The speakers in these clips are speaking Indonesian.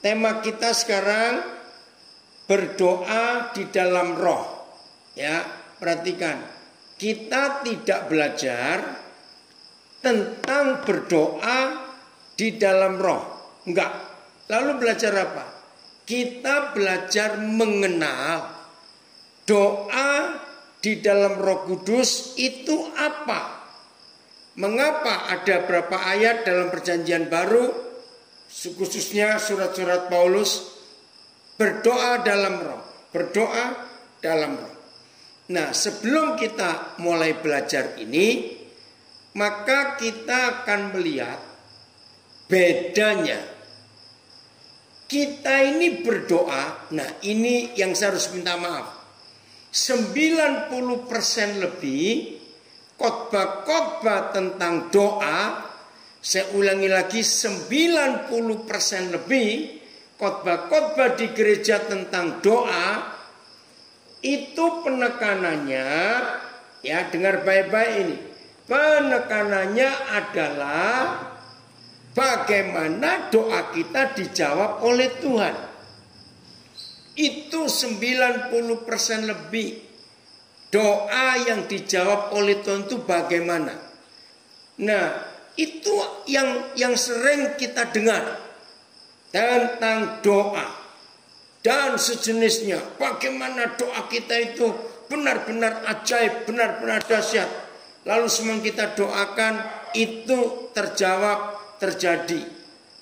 tema kita sekarang berdoa di dalam roh. Ya, perhatikan. Kita tidak belajar tentang berdoa di dalam roh. Enggak. Lalu belajar apa? Kita belajar mengenal doa di dalam Roh Kudus itu apa? Mengapa ada berapa ayat dalam Perjanjian Baru, khususnya surat-surat Paulus, berdoa dalam roh, berdoa dalam roh. Nah, sebelum kita mulai belajar ini, maka kita akan melihat bedanya. Kita ini berdoa, nah ini yang saya harus minta maaf. 90% lebih khotbah-khotbah tentang doa, saya ulangi lagi 90% lebih khotbah-khotbah di gereja tentang doa, itu penekanannya, ya dengar baik-baik ini, penekanannya adalah bagaimana doa kita dijawab oleh Tuhan. Itu 90% lebih. Doa yang dijawab oleh Tuhan itu bagaimana? Nah, itu yang sering kita dengar tentang doa dan sejenisnya. Bagaimana doa kita itu benar-benar ajaib, benar-benar dahsyat. Lalu semua kita doakan itu terjawab, terjadi.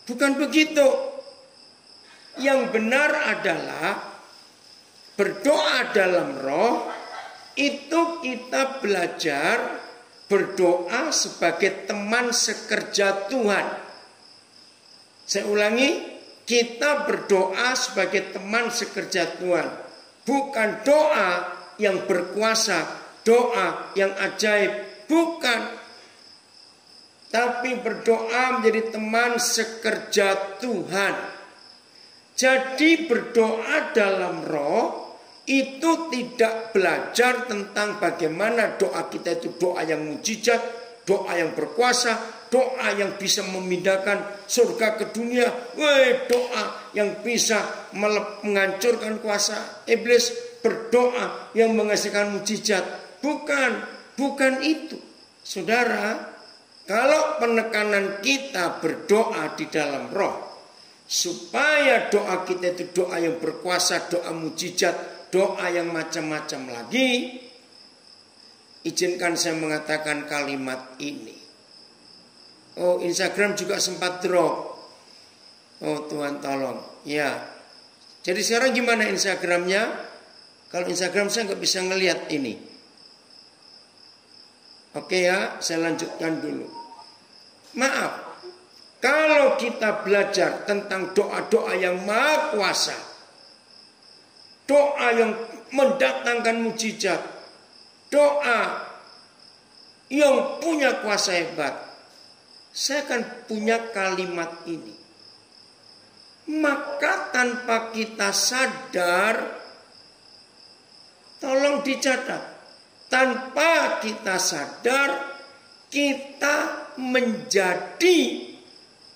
Bukan begitu. Yang benar adalah berdoa dalam roh, itu kita belajar berdoa sebagai teman sekerja Tuhan. Saya ulangi, kita berdoa sebagai teman sekerja Tuhan. Bukan doa yang berkuasa, doa yang ajaib, bukan. Tapi berdoa menjadi teman sekerja Tuhan. Jadi berdoa dalam roh itu tidak belajar tentang bagaimana doa kita itu doa yang mujizat, doa yang berkuasa, doa yang bisa memindahkan surga ke dunia, doa yang bisa menghancurkan kuasa iblis, berdoa yang menghasilkan mujizat. Bukan itu. Saudara, kalau penekanan kita berdoa di dalam roh, supaya doa kita itu doa yang berkuasa, doa mujizat, doa yang macam-macam lagi, izinkan saya mengatakan kalimat ini. Oh, Instagram juga sempat drop. Oh, Tuhan tolong. Ya. Jadi sekarang gimana Instagramnya? Kalau Instagram saya nggak bisa ngelihat ini. Oke ya, saya lanjutkan dulu. Maaf. Kalau kita belajar tentang doa-doa yang maha kuasa, doa yang mendatangkan mujizat, doa yang punya kuasa hebat, saya akan punya kalimat ini. Maka tanpa kita sadar, tolong dicatat, tanpa kita sadar, kita menjadi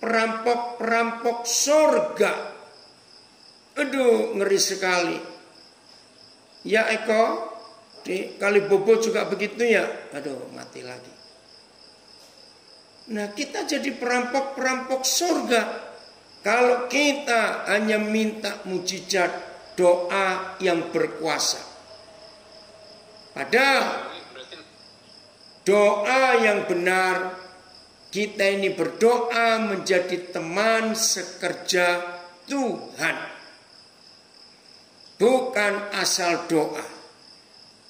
perampok-perampok surga. Aduh, ngeri sekali. Ya Eko, di Kalibobo juga begitu ya. Aduh, mati lagi. Nah, kita jadi perampok-perampok surga kalau kita hanya minta mujizat, doa yang berkuasa. Padahal doa yang benar, kita ini berdoa menjadi teman sekerja Tuhan. Bukan asal doa.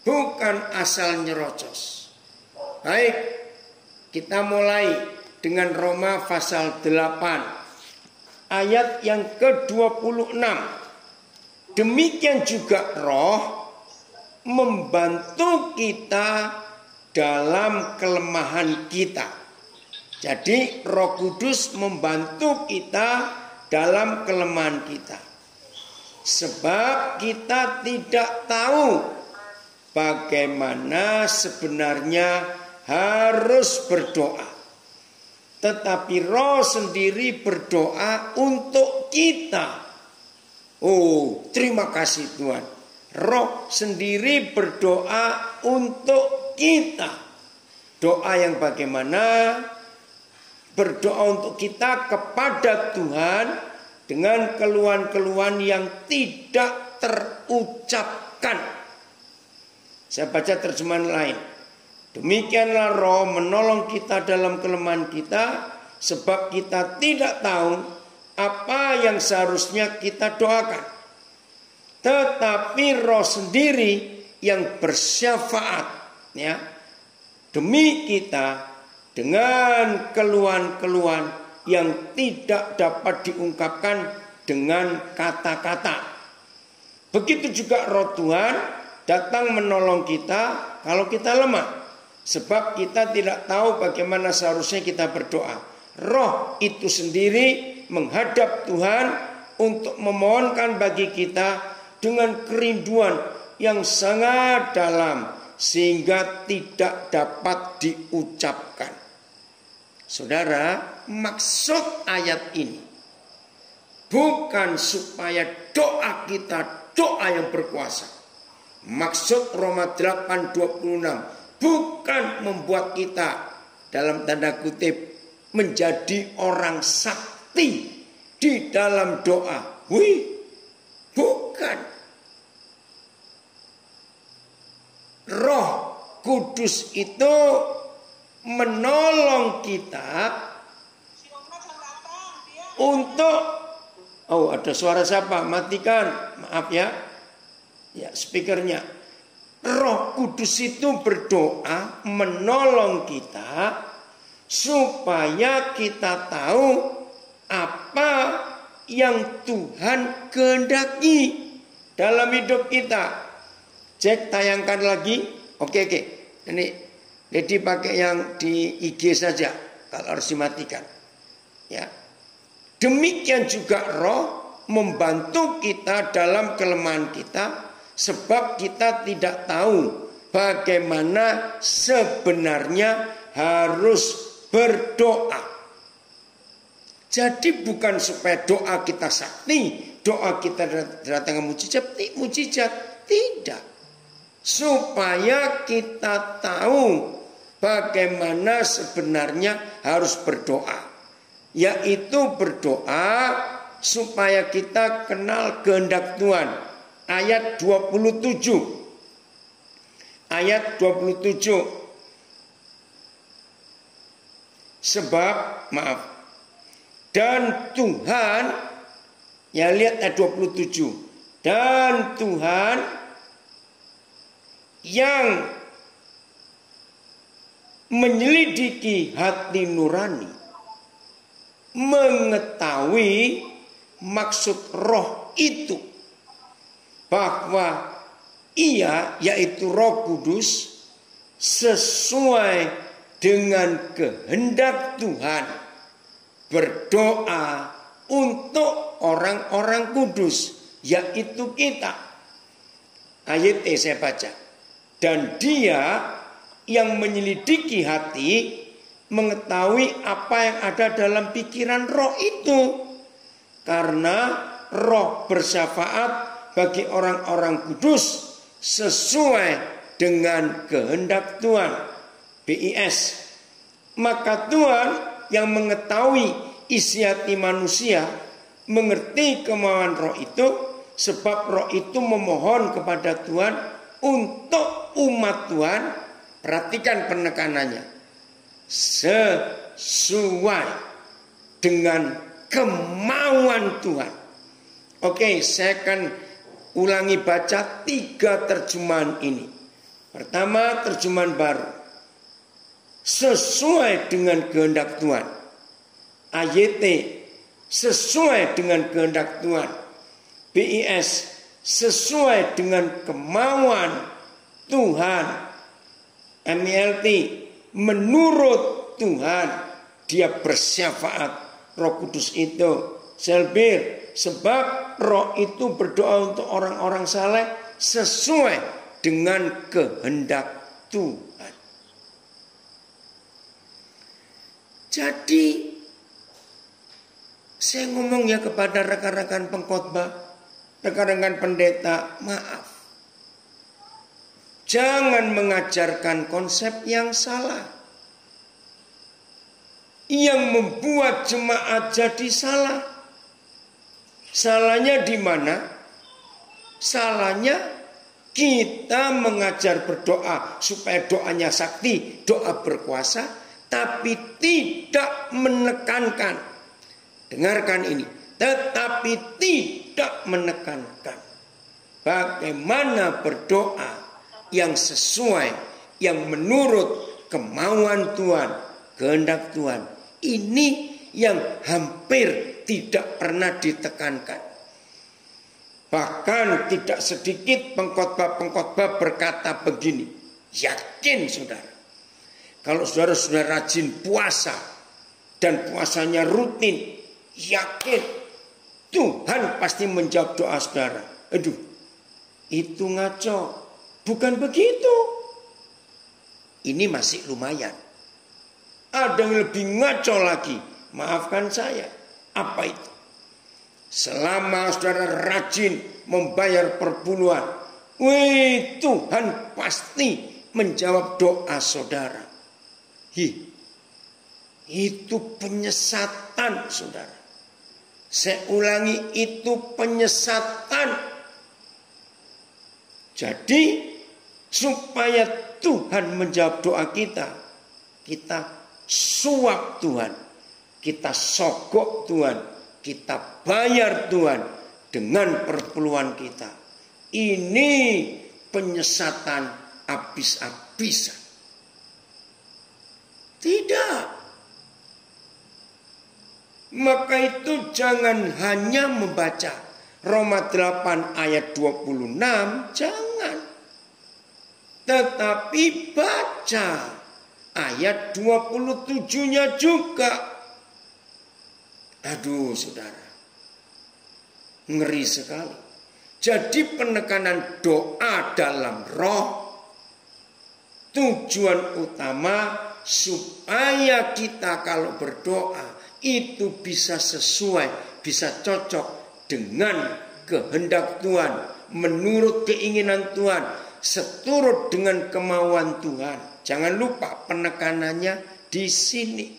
Bukan asal nyerocos. Baik, kita mulai dengan Roma pasal 8. Ayat yang ke-26. Demikian juga roh membantu kita dalam kelemahan kita. Jadi Roh Kudus membantu kita dalam kelemahan kita. Sebab kita tidak tahu bagaimana sebenarnya harus berdoa. Tetapi Roh sendiri berdoa untuk kita Oh, terima kasih Tuhan. Roh sendiri berdoa untuk kita. Doa yang bagaimana? Berdoa untuk kita kepada Tuhan dengan keluhan-keluhan yang tidak terucapkan. Saya baca terjemahan lain. Demikianlah Roh menolong kita dalam kelemahan kita, sebab kita tidak tahu apa yang seharusnya kita doakan. Tetapi Roh sendiri yang bersyafaat, ya, demi kita dengan keluhan-keluhan yang tidak dapat diungkapkan dengan kata-kata. Begitu juga Roh Tuhan datang menolong kita kalau kita lemah. Sebab kita tidak tahu bagaimana seharusnya kita berdoa. Roh itu sendiri menghadap Tuhan untuk memohonkan bagi kita dengan kerinduan yang sangat dalam, sehingga tidak dapat diucapkan. Saudara, maksud ayat ini bukan supaya doa kita doa yang berkuasa. Maksud Roma 8:26 bukan membuat kita dalam tanda kutip menjadi orang sakti di dalam doa. Bukan. Roh Kudus itu menolong kita untuk, oh ada suara siapa? Matikan, maaf ya. Ya, speakernya. Roh Kudus itu berdoa menolong kita supaya kita tahu apa yang Tuhan kehendaki dalam hidup kita. Cek, tayangkan lagi. Oke. Ini jadi pakai yang di IG saja kalau harus dimatikan. Ya. Demikian juga Roh membantu kita dalam kelemahan kita, sebab kita tidak tahu bagaimana sebenarnya harus berdoa. Jadi bukan supaya doa kita sakti, doa kita datang mujizat, tidak. Supaya kita tahu bagaimana sebenarnya harus berdoa. Yaitu berdoa supaya kita kenal kehendak Tuhan. Ayat 27. Ayat 27. Sebab, maaf. Dan Tuhan, ya lihat ayat 27. Dan Tuhan yang menyelidiki hati nurani, mengetahui maksud Roh itu, bahwa Ia, yaitu Roh Kudus, sesuai dengan kehendak Tuhan berdoa untuk orang-orang kudus, yaitu kita. Ayat saya baca. Dan Dia yang menyelidiki hati mengetahui apa yang ada dalam pikiran Roh itu, karena Roh bersyafaat bagi orang-orang kudus sesuai dengan kehendak Tuhan. BIS. Maka Tuhan yang mengetahui isi hati manusia mengerti kemauan Roh itu, sebab Roh itu memohon kepada Tuhan untuk umat Tuhan. Perhatikan penekanannya. Sesuai dengan kemauan Tuhan. Oke, saya akan ulangi baca 3 terjemahan ini. Pertama, terjemahan baru. Sesuai dengan kehendak Tuhan. AYT, sesuai dengan kehendak Tuhan. BIS, sesuai dengan kemauan Tuhan. MILT, menurut Tuhan. Dia bersyafaat. Roh Kudus itu. Selbir, sebab Roh itu berdoa untuk orang-orang saleh sesuai dengan kehendak Tuhan. Jadi saya ngomong ya kepada rekan-rekan pengkhotbah, rekan-rekan pendeta, maaf. Jangan mengajarkan konsep yang salah. Yang membuat jemaat jadi salah. Salahnya di mana? Salahnya kita mengajar berdoa supaya doanya sakti, doa berkuasa, tapi tidak menekankan. Dengarkan ini, tetapi tidak menekankan bagaimana berdoa yang sesuai, yang menurut kemauan Tuhan, kehendak Tuhan. Ini yang hampir tidak pernah ditekankan. Bahkan tidak sedikit pengkhotbah berkata begini, yakin saudara, kalau saudara sudah rajin puasa dan puasanya rutin, yakin Tuhan pasti menjawab doa saudara. Aduh, itu ngaco. Bukan begitu. Ini masih lumayan. Ada yang lebih ngaco lagi. Maafkan saya. Apa itu? Selama saudara rajin membayar perpuluhan, Tuhan pasti menjawab doa saudara. Itu penyesatan saudara. Saya ulangi, itu penyesatan. Jadi supaya Tuhan menjawab doa kita, kita suap Tuhan, kita sogok Tuhan, kita bayar Tuhan dengan perpuluhan kita. Ini penyesatan habis-habisan. Tidak. Maka itu jangan hanya membaca Roma 8 ayat 26, jangan. Tetapi baca ayat 27-nya juga. Aduh saudara, ngeri sekali. Jadi penekanan doa dalam roh, tujuan utama supaya kita kalau berdoa itu bisa sesuai, bisa cocok dengan kehendak Tuhan, menurut keinginan Tuhan, seturut dengan kemauan Tuhan. Jangan lupa penekanannya di sini.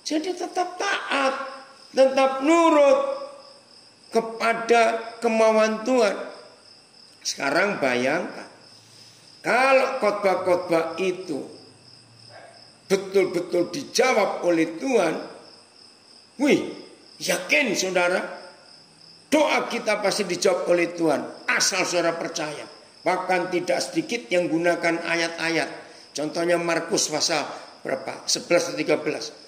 Jadi tetap taat, tetap nurut kepada kemauan Tuhan. Sekarang bayangkan, kalau khotbah-khotbah itu betul-betul dijawab oleh Tuhan, yakin saudara, doa kita pasti dijawab oleh Tuhan, asal saudara percaya. Bahkan tidak sedikit yang gunakan ayat-ayat. Contohnya Markus pasal berapa? 11 atau 13.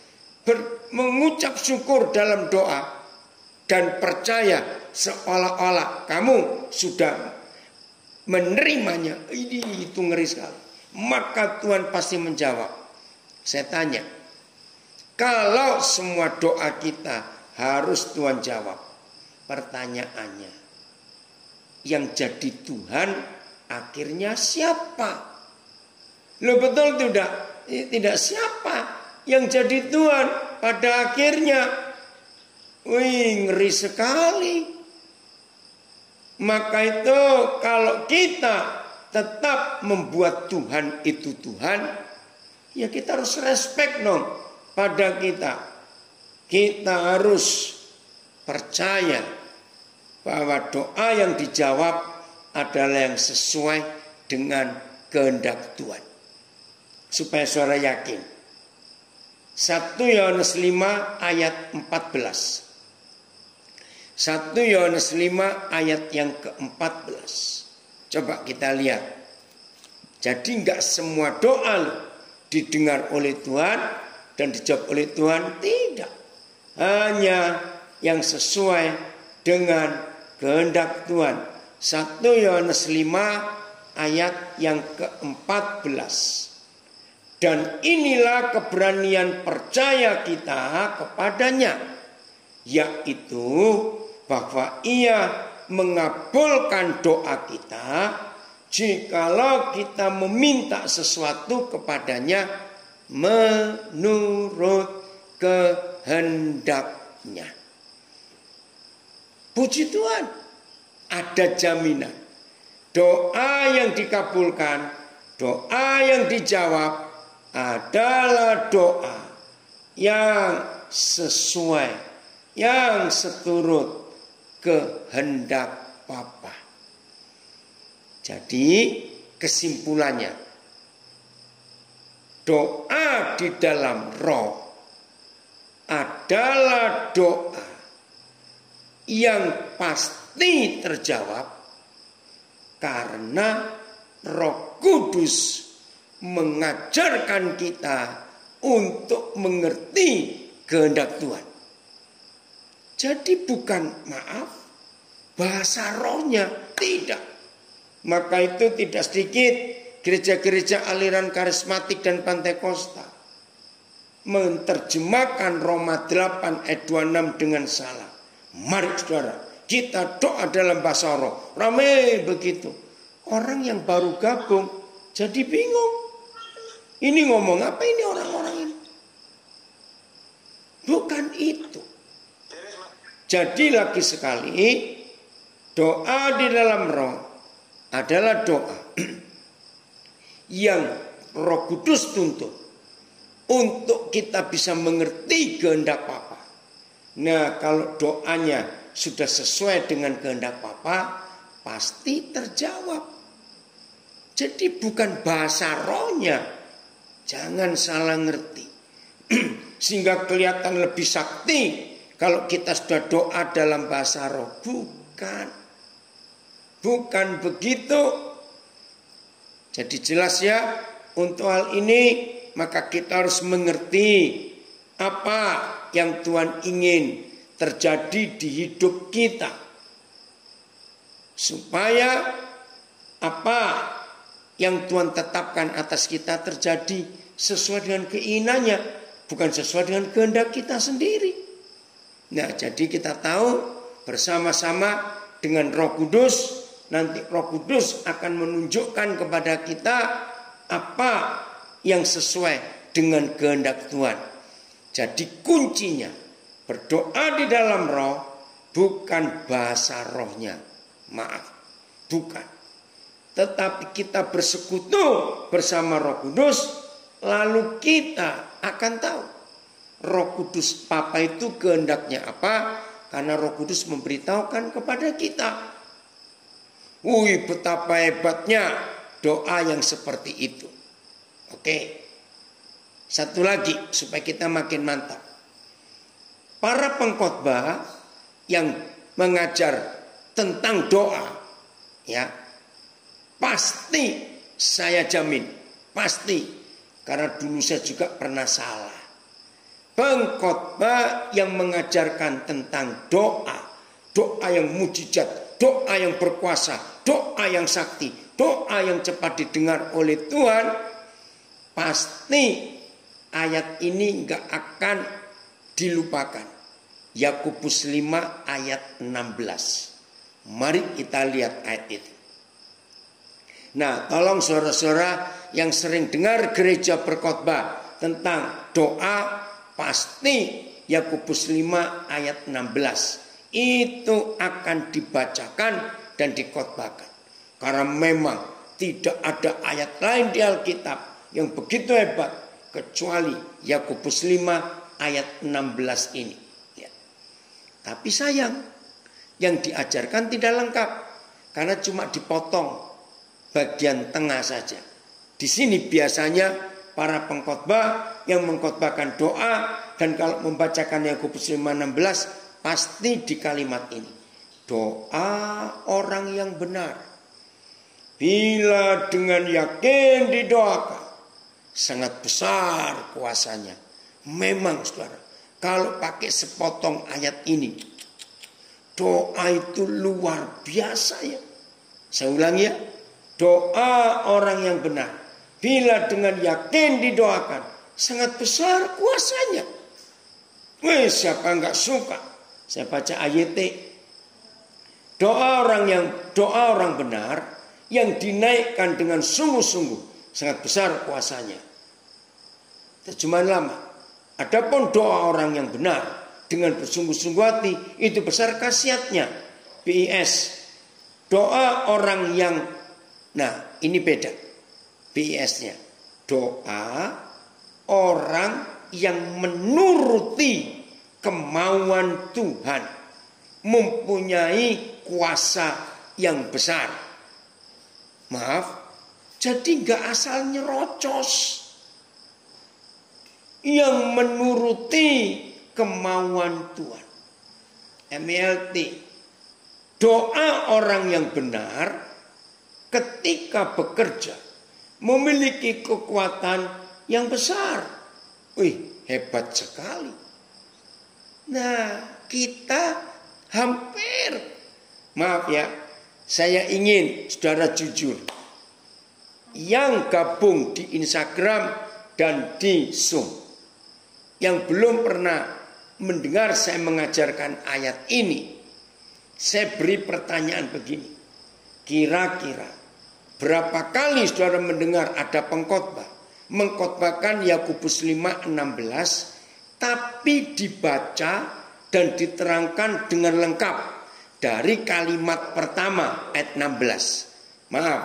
Mengucap syukur dalam doa dan percaya seolah-olah kamu sudah menerimanya. Itu ngeri sekali. Maka Tuhan pasti menjawab. Saya tanya, kalau semua doa kita harus Tuhan jawab, pertanyaannya, yang jadi Tuhan akhirnya siapa? Loh betul tidak? Tidak siapa yang jadi Tuhan pada akhirnya. Ngeri sekali. Maka itu kalau kita tetap membuat Tuhan itu Tuhan, ya kita harus respect dong pada kita. Kita harus percaya bahwa doa yang dijawab adalah yang sesuai dengan kehendak Tuhan. Supaya saudara yakin. 1 Yohanes 5 ayat 14. 1 Yohanes 5 ayat yang ke-14. Coba kita lihat. Jadi enggak semua doa didengar oleh Tuhan dan dijawab oleh Tuhan, tidak. Hanya yang sesuai dengan kehendak Tuhan. 1 Yohanes 5 ayat yang ke-14. Dan inilah keberanian percaya kita kepadanya, yaitu bahwa Ia mengabulkan doa kita jikalau kita meminta sesuatu kepadanya menurut kehendaknya. Puji Tuhan. ada jaminan. Doa yang dikabulkan, doa yang dijawab adalah doa yang sesuai, yang seturut kehendak Bapa. Jadi kesimpulannya, doa di dalam roh adalah doa yang pasti terjawab karena Roh Kudus mengajarkan kita untuk mengerti kehendak Tuhan. Jadi bukan bahasa rohnya, tidak. Maka itu tidak sedikit gereja-gereja aliran karismatik dan Pantekosta menerjemahkan Roma 8 ayat 26 dengan salah. Mari saudara, kita doa dalam bahasa roh. Ramai begitu. Orang yang baru gabung jadi bingung. Ini ngomong apa ini orang-orang ini? Bukan itu. Jadi lagi sekali, doa di dalam roh adalah doa yang Roh Kudus tuntut untuk kita bisa mengerti kehendak Bapa. Nah, kalau doanya sudah sesuai dengan kehendak Bapa, pasti terjawab. Jadi bukan bahasa rohnya, jangan salah ngerti. Sehingga kelihatan lebih sakti kalau kita sudah doa dalam bahasa roh. Bukan begitu. Jadi jelas ya, untuk hal ini maka kita harus mengerti apa yang Tuhan ingin terjadi di hidup kita. Supaya apa yang Tuhan tetapkan atas kita terjadi sesuai dengan keinginannya, bukan sesuai dengan kehendak kita sendiri. Nah, jadi kita tahu bersama-sama dengan Roh Kudus, nanti Roh Kudus akan menunjukkan kepada kita apa yang sesuai dengan kehendak Tuhan. Jadi kuncinya berdoa di dalam roh, bukan bahasa rohnya. Bukan. Tetapi kita bersekutu bersama Roh Kudus, lalu kita akan tahu Roh Kudus Bapa itu kehendaknya apa, karena Roh Kudus memberitahukan kepada kita. Wih, betapa hebatnya doa yang seperti itu. Oke. Satu lagi supaya kita makin mantap. Para pengkhotbah yang mengajar tentang doa, ya, pasti saya jamin, pasti, karena dulu saya juga pernah salah. Pengkhotbah yang mengajarkan tentang doa, doa yang mujizat, doa yang berkuasa, doa yang sakti, doa yang cepat didengar oleh Tuhan, pasti ayat ini enggak akan dilupakan. Yakobus 5 ayat 16. Mari kita lihat ayat itu. Nah, tolong saudara-saudara yang sering dengar gereja berkhotbah tentang doa, pasti Yakobus 5 ayat 16 itu akan dibacakan dan dikhotbahkan. Karena memang tidak ada ayat lain di Alkitab yang begitu hebat kecuali Yakobus 5 ayat 16 ini. Ya. Tapi sayang, yang diajarkan tidak lengkap karena cuma dipotong bagian tengah saja. Di sini biasanya para pengkhotbah yang mengkhotbahkan doa, dan kalau membacakan Yakobus 5:16 pasti di kalimat ini. Doa orang yang benar, bila dengan yakin didoakan, sangat besar kuasanya. Memang saudara, kalau pakai sepotong ayat ini, doa itu luar biasa ya. Saya ulangi ya. Doa orang yang benar, bila dengan yakin didoakan, sangat besar kuasanya. Siapa enggak suka? Saya baca ayat. Doa orang benar yang dinaikkan dengan sungguh-sungguh, sangat besar kuasanya. Terjemahan lama. Adapun doa orang yang benar dengan bersungguh-sungguh hati, itu besar khasiatnya. BIS. Doa orang yang, nah ini beda BIS-nya. Doa orang yang menuruti kemauan Tuhan, mempunyai kuasa yang besar. Maaf, jadi nggak asal nyerocos, yang menuruti kemauan Tuhan. MLT, doa orang yang benar ketika bekerja memiliki kekuatan yang besar. Wih, hebat sekali. Nah, kita hampir, maaf ya, saya ingin saudara jujur, yang gabung di Instagram dan di Zoom, yang belum pernah mendengar saya mengajarkan ayat ini, saya beri pertanyaan begini. Kira-kira berapa kali saudara mendengar ada pengkhotbah mengkhotbahkan Yakobus 5:16, tapi dibaca dan diterangkan dengan lengkap dari kalimat pertama ayat 16. Maaf,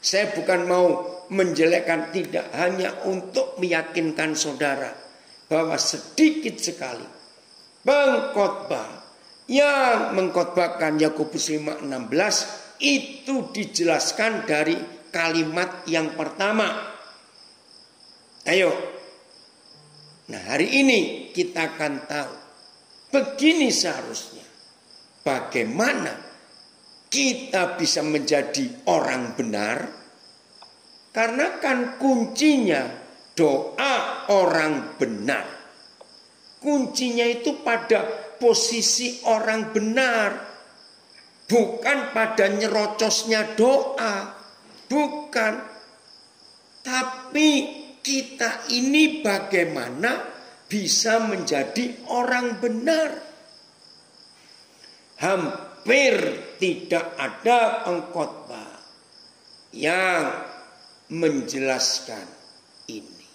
saya bukan mau menjelekkan, tidak, hanya untuk meyakinkan saudara bahwa sedikit sekali pengkhotbah yang mengkhotbahkan Yakobus 5:16 itu dijelaskan dari kalimat yang pertama. Ayo. Nah, hari ini kita akan tahu begini seharusnya bagaimana kita bisa menjadi orang benar. Karena kan kuncinya doa orang benar. Kuncinya itu pada posisi orang benar, bukan pada nyerocosnya doa, bukan. Tapi kita ini bagaimana bisa menjadi orang benar. Hampir tidak ada pengkhotbah yang menjelaskan ini.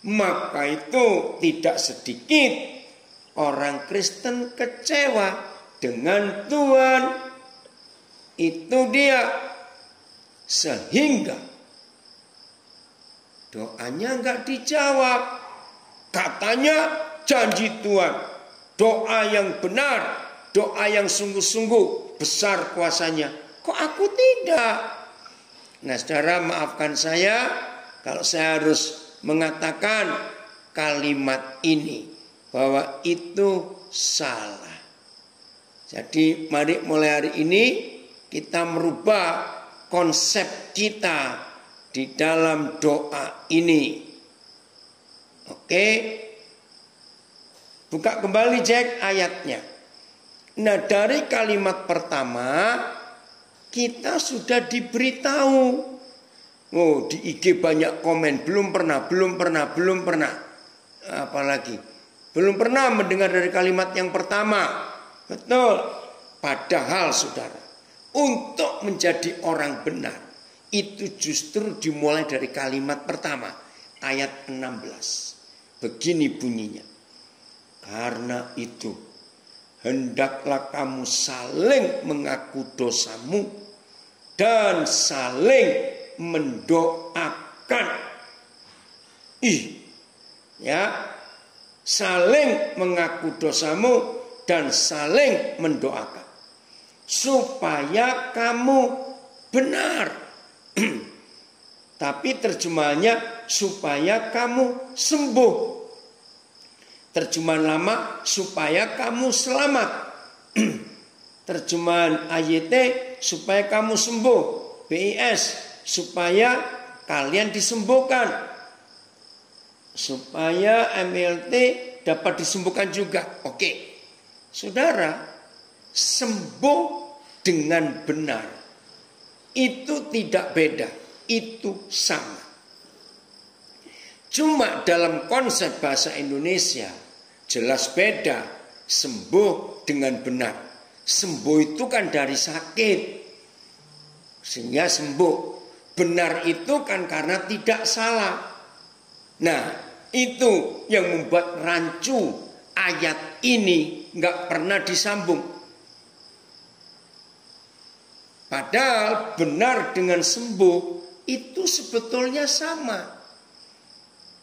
Maka itu tidak sedikit orang Kristen kecewa dengan Tuhan. Itu dia, sehingga doanya enggak dijawab. Katanya janji Tuhan, doa yang benar, doa yang sungguh-sungguh besar kuasanya. Kok aku tidak? Nah, saudara, maafkan saya kalau saya harus mengatakan kalimat ini, bahwa itu salah. Jadi mari mulai hari ini kita merubah konsep kita di dalam doa ini. Oke. Buka kembali Jack ayatnya. Nah, dari kalimat pertama kita sudah diberitahu. Oh, di IG banyak komen, belum pernah. Apalagi belum pernah mendengar dari kalimat yang pertama. Betul. Padahal saudara, untuk menjadi orang benar itu justru dimulai dari kalimat pertama, ayat 16. Begini bunyinya. Karena itu hendaklah kamu saling mengaku dosamu dan saling mendoakan. Saling mengaku dosamu dan saling mendoakan supaya kamu benar. Tapi terjemahannya supaya kamu sembuh. Terjemahan lama supaya kamu selamat. Terjemahan AYT supaya kamu sembuh. BIS supaya kalian disembuhkan. Supaya MLT dapat disembuhkan juga. Oke. Saudara, sembuh dengan benar itu tidak beda, itu sama. Cuma dalam konsep bahasa Indonesia jelas beda sembuh dengan benar. Sembuh itu kan dari sakit, sehingga sembuh. Benar itu kan karena tidak salah. Nah, itu yang membuat rancu ayat ini nggak pernah disambung. Padahal benar dengan sembuh itu sebetulnya sama.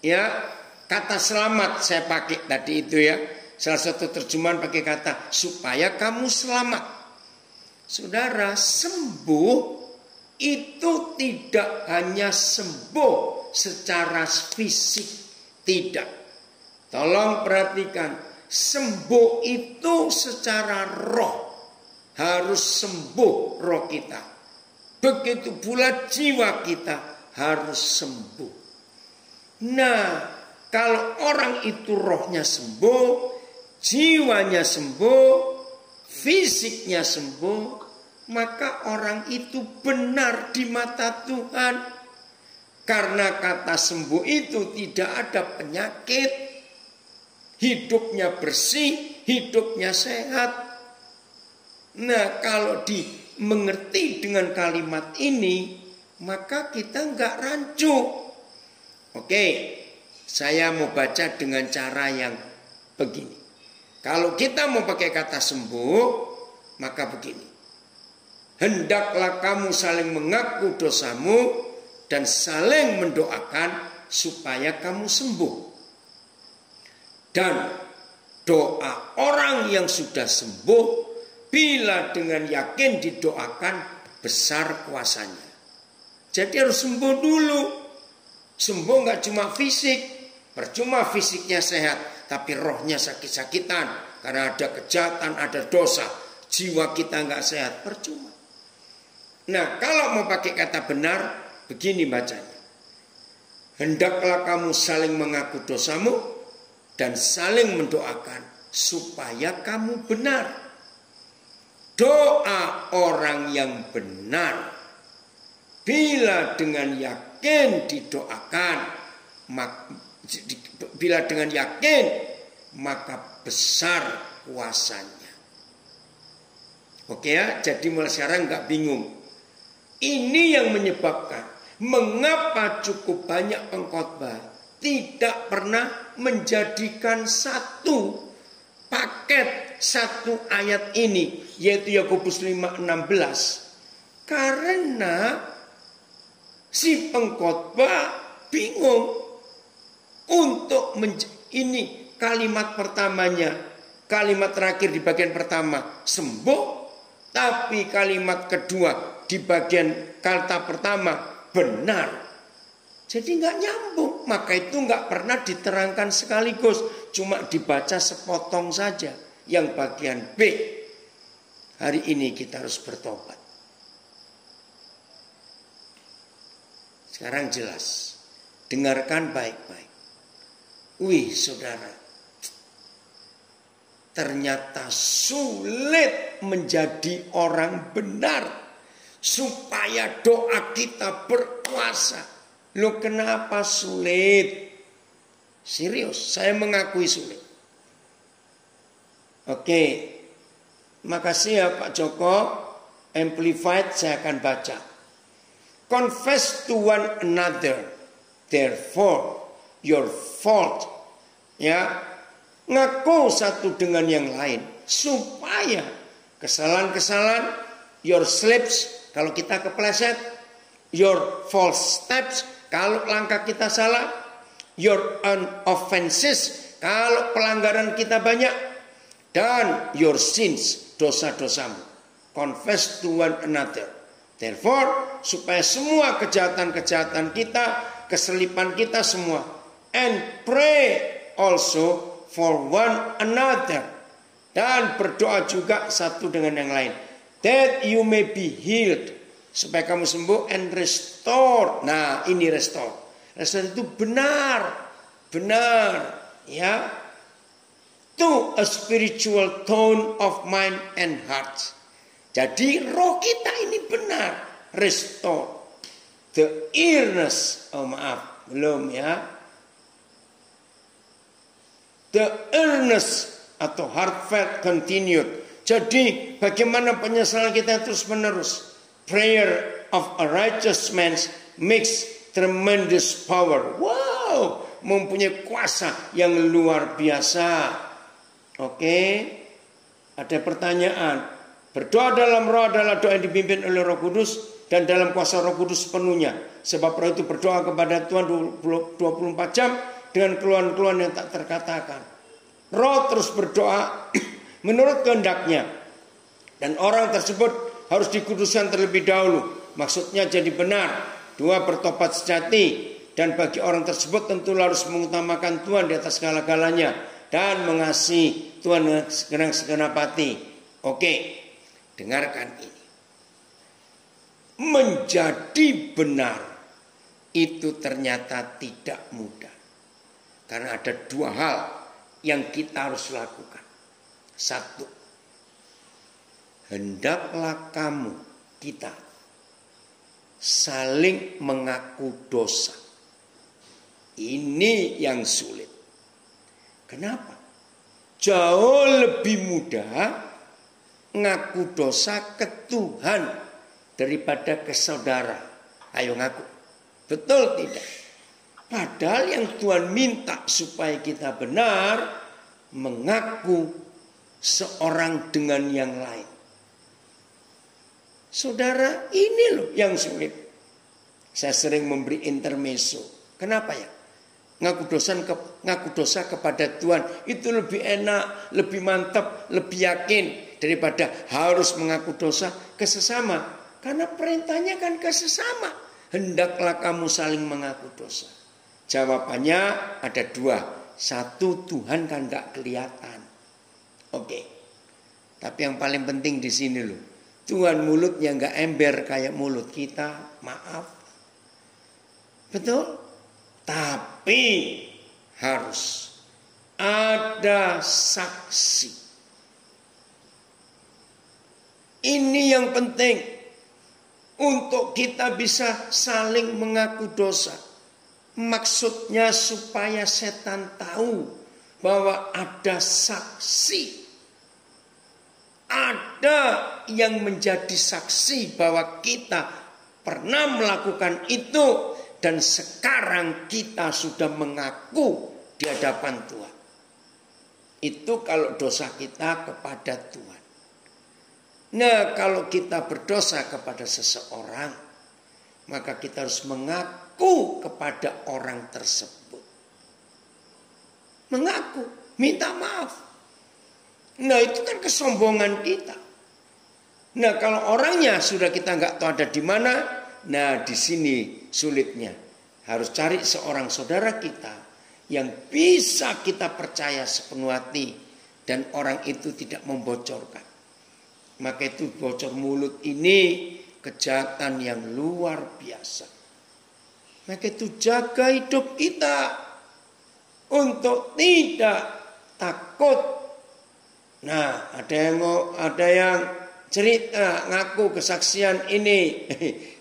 Ya, kata selamat saya pakai tadi itu ya. Salah satu terjemahan pakai kata supaya kamu selamat. Saudara, sembuh itu tidak hanya sembuh secara fisik, tidak. Tolong perhatikan, sembuh itu secara roh. Harus sembuh roh kita. Begitu pula jiwa kita harus sembuh. Nah, kalau orang itu rohnya sembuh, jiwanya sembuh, fisiknya sembuh, maka orang itu benar di mata Tuhan. Karena kata sembuh itu tidak ada penyakit, hidupnya bersih, hidupnya sehat. Nah, kalau dimengerti dengan kalimat ini, maka kita nggak rancu. Oke, saya mau baca dengan cara yang begini. Kalau kita mau pakai kata sembuh, maka begini. Hendaklah kamu saling mengaku dosamu dan saling mendoakan supaya kamu sembuh. Dan doa orang yang sudah sembuh bila dengan yakin didoakan besar kuasanya. Jadi harus sembuh dulu. Sembuh nggak cuma fisik. Percuma fisiknya sehat. Tapi rohnya sakit-sakitan. Karena ada kejahatan, ada dosa. Jiwa kita nggak sehat. Percuma. Nah, kalau mau pakai kata benar, begini bacanya. Hendaklah kamu saling mengaku dosamu dan saling mendoakan supaya kamu benar. Doa orang yang benar bila dengan yakin didoakan, bila dengan yakin maka besar kuasanya. Oke ya, jadi mulai sekarang nggak bingung. Ini yang menyebabkan mengapa cukup banyak pengkhotbah tidak pernah menjadikan satu paket satu ayat ini, yaitu Yakobus 5:16. Karena si pengkhotbah bingung untuk ini kalimat pertamanya, kalimat terakhir di bagian pertama sembuh, tapi kalimat kedua di bagian kata pertama benar. Jadi nggak nyambung, maka itu nggak pernah diterangkan sekaligus, cuma dibaca sepotong saja. Yang bagian B, hari ini kita harus bertobat. Sekarang jelas, dengarkan baik-baik. Wih saudara, ternyata sulit menjadi orang benar supaya doa kita berkuasa. Loh, kenapa sulit? Serius, saya mengakui sulit. Oke, makasih ya Pak Joko. Amplified saya akan baca. Confess to one another, therefore your fault. Ya, ngaku satu dengan yang lain supaya kesalahan-kesalahan, your slips kalau kita kepleset, your false steps kalau langkah kita salah, your offenses kalau pelanggaran kita banyak, dan your sins, dosa-dosamu. Confess to one another. Therefore, supaya semua kejahatan-kejahatan kita, keselipan kita semua. And pray also for one another. Dan berdoa juga satu dengan yang lain. That you may be healed. Supaya kamu sembuh and restore. Nah, ini restore. Restore itu benar. Benar. Ya. To a spiritual tone of mind and heart. Jadi roh kita ini benar. Restore. The earnest. Oh maaf. Belum ya. The earnest atau heartfelt continued. Jadi bagaimana penyesalan kita terus menerus. Prayer of a righteous man makes tremendous power. Wow. Mempunyai kuasa yang luar biasa. Oke, ada pertanyaan. Berdoa dalam roh adalah doa yang dipimpin oleh Roh Kudus dan dalam kuasa Roh Kudus sepenuhnya. Sebab roh itu berdoa kepada Tuhan 24 jam dengan keluhan-keluhan yang tak terkatakan. Roh terus berdoa menurut kehendaknya. Dan orang tersebut harus dikuduskan terlebih dahulu. Maksudnya jadi benar. 2, bertobat sejati. Dan bagi orang tersebut tentu harus mengutamakan Tuhan di atas segala-galanya. Dan mengasihi Tuhan segenap hati. Oke, dengarkan ini. Menjadi benar itu ternyata tidak mudah. Karena ada 2 hal yang kita harus lakukan. 1, hendaklah kamu, kita, saling mengaku dosa. Ini yang sulit. Kenapa? Jauh lebih mudah ngaku dosa ke Tuhan daripada ke saudara. Ayo ngaku. Betul tidak? Padahal yang Tuhan minta supaya kita benar mengaku seorang dengan yang lain. Saudara, ini loh yang sulit. Saya sering memberi intermezzo. Kenapa ya? Ngaku dosa kepada Tuhan itu lebih enak, lebih mantap, lebih yakin daripada harus mengaku dosa ke sesama. Karena perintahnya kan ke sesama. Hendaklah kamu saling mengaku dosa. Jawabannya ada 2. 1, Tuhan kan gak kelihatan. Oke. Tapi yang paling penting di sini loh. Tuhan mulutnya gak ember kayak mulut kita. Maaf. Betul? Tapi harus ada saksi. Ini yang penting untuk kita bisa saling mengaku dosa. Maksudnya supaya setan tahu bahwa ada saksi. Ada yang menjadi saksi bahwa kita pernah melakukan itu. Dan sekarang kita sudah mengaku di hadapan Tuhan. Itu kalau dosa kita kepada Tuhan. Nah, kalau kita berdosa kepada seseorang, maka kita harus mengaku kepada orang tersebut. Mengaku, minta maaf. Nah, itu kan kesombongan kita. Nah, kalau orangnya sudah kita nggak tahu ada di mana, nah, di sini sulitnya. Harus cari seorang saudara kita yang bisa kita percaya sepenuh hati dan orang itu tidak membocorkan. Maka itu bocor mulut ini kejahatan yang luar biasa. Maka itu jaga hidup kita untuk tidak takut. Nah, ada yang cerita ngaku kesaksian ini.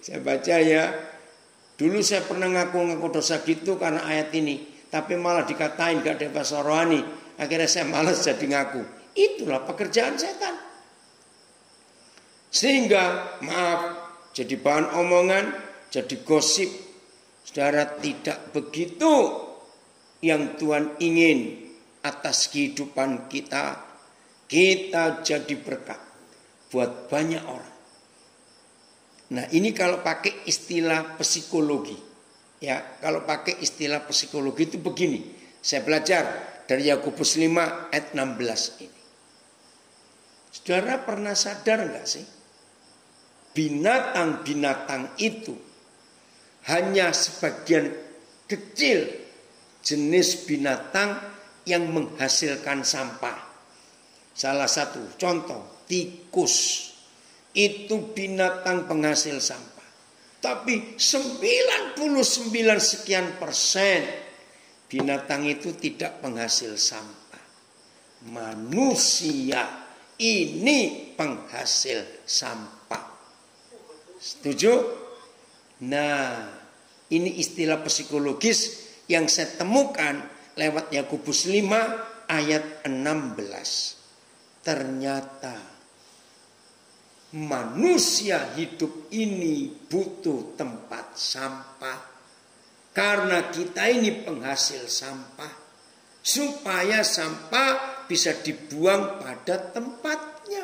Saya baca ya. Dulu saya pernah ngaku dosa gitu karena ayat ini. Tapi malah dikatain gak ada bahasa rohani. Akhirnya saya malas jadi ngaku. Itulah pekerjaan setan. Sehingga maaf jadi bahan omongan. Jadi gosip. Saudara, tidak begitu yang Tuhan ingin atas kehidupan kita. Kita jadi berkat buat banyak orang. Nah, ini kalau pakai istilah psikologi. Ya, kalau pakai istilah psikologi itu begini. Saya belajar dari Yakobus 5 ayat 16 ini. Saudara pernah sadar enggak sih? Binatang-binatang itu hanya sebagian kecil jenis binatang yang menghasilkan sampah. Salah satu contoh, tikus. Itu binatang penghasil sampah. Tapi 99 sekian persen binatang itu tidak penghasil sampah. Manusia ini penghasil sampah. Setuju? Nah, ini istilah psikologis yang saya temukan lewat Yakobus 5 ayat 16. Ternyata manusia hidup ini butuh tempat sampah. Karena kita ini penghasil sampah. Supaya sampah bisa dibuang pada tempatnya.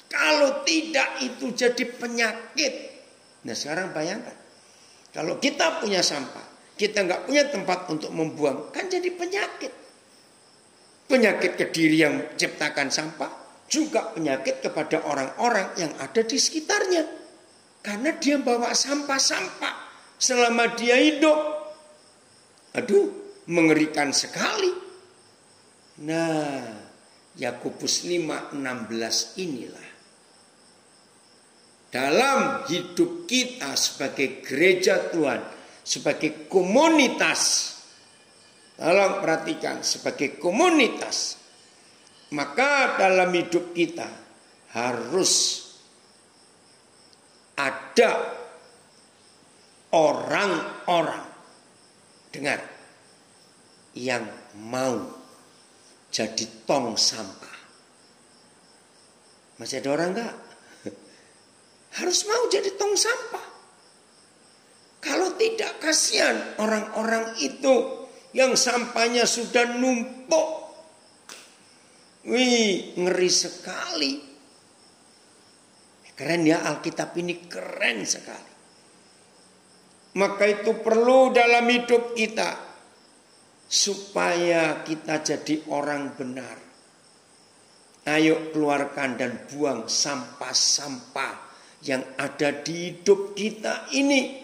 Kalau tidak itu jadi penyakit. Nah sekarang bayangkan. Kalau kita punya sampah, kita nggak punya tempat untuk membuang, kan jadi penyakit. Penyakit ke diri yang ciptakan sampah, juga penyakit kepada orang-orang yang ada di sekitarnya. Karena dia bawa sampah-sampah selama dia hidup. Aduh, mengerikan sekali. Nah, Yakobus 5:16 inilah. Dalam hidup kita sebagai gereja Tuhan, sebagai komunitas, tolong perhatikan, sebagai komunitas, maka dalam hidup kita harus ada orang-orang, dengar, yang mau jadi tong sampah. Masih ada orang enggak? Harus mau jadi tong sampah. Kalau tidak, kasihan orang-orang itu yang sampahnya sudah numpuk. Wih, ngeri sekali. Keren ya, Alkitab ini keren sekali. Maka itu perlu dalam hidup kita, supaya kita jadi orang benar. Ayo keluarkan dan buang sampah-sampah yang ada di hidup kita ini.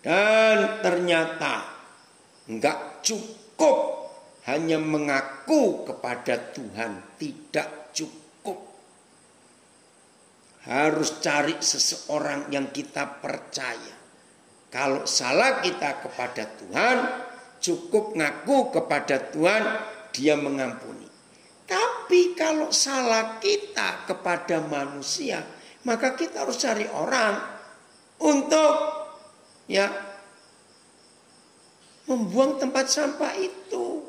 Dan ternyata enggak cukup hanya mengaku kepada Tuhan, tidak cukup. Harus cari seseorang yang kita percaya. Kalau salah kita kepada Tuhan, cukup ngaku kepada Tuhan, dia mengampuni. Tapi kalau salah kita kepada manusia, maka kita harus cari orang untuk membuang tempat sampah itu.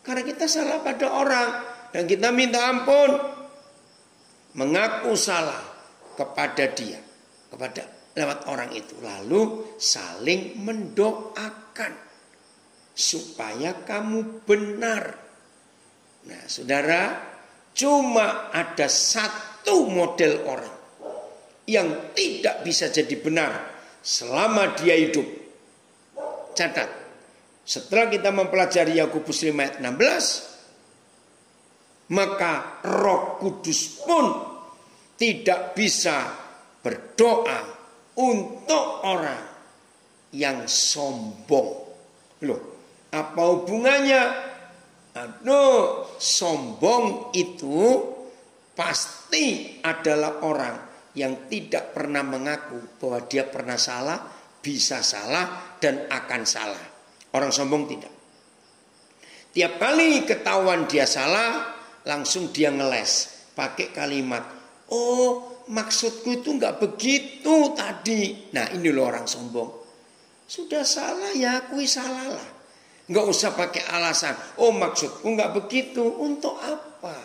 Karena kita salah pada orang dan kita minta ampun, mengaku salah kepada dia, kepada lewat orang itu, lalu saling mendoakan supaya kamu benar. Nah, saudara, cuma ada satu model orang yang tidak bisa jadi benar selama dia hidup. Catat, setelah kita mempelajari Yakobus 5:16, maka Roh Kudus pun tidak bisa berdoa untuk orang yang sombong. Loh, apa hubungannya? Aduh, sombong itu pasti adalah orang yang tidak pernah mengaku bahwa dia pernah salah, bisa salah, dan akan salah. Orang sombong tidak. Tiap kali ketahuan dia salah, langsung dia ngeles. Pakai kalimat, oh maksudku itu nggak begitu tadi. Nah ini loh orang sombong. Sudah salah ya akui salah lah. Nggak usah pakai alasan, oh maksudku nggak begitu. Untuk apa?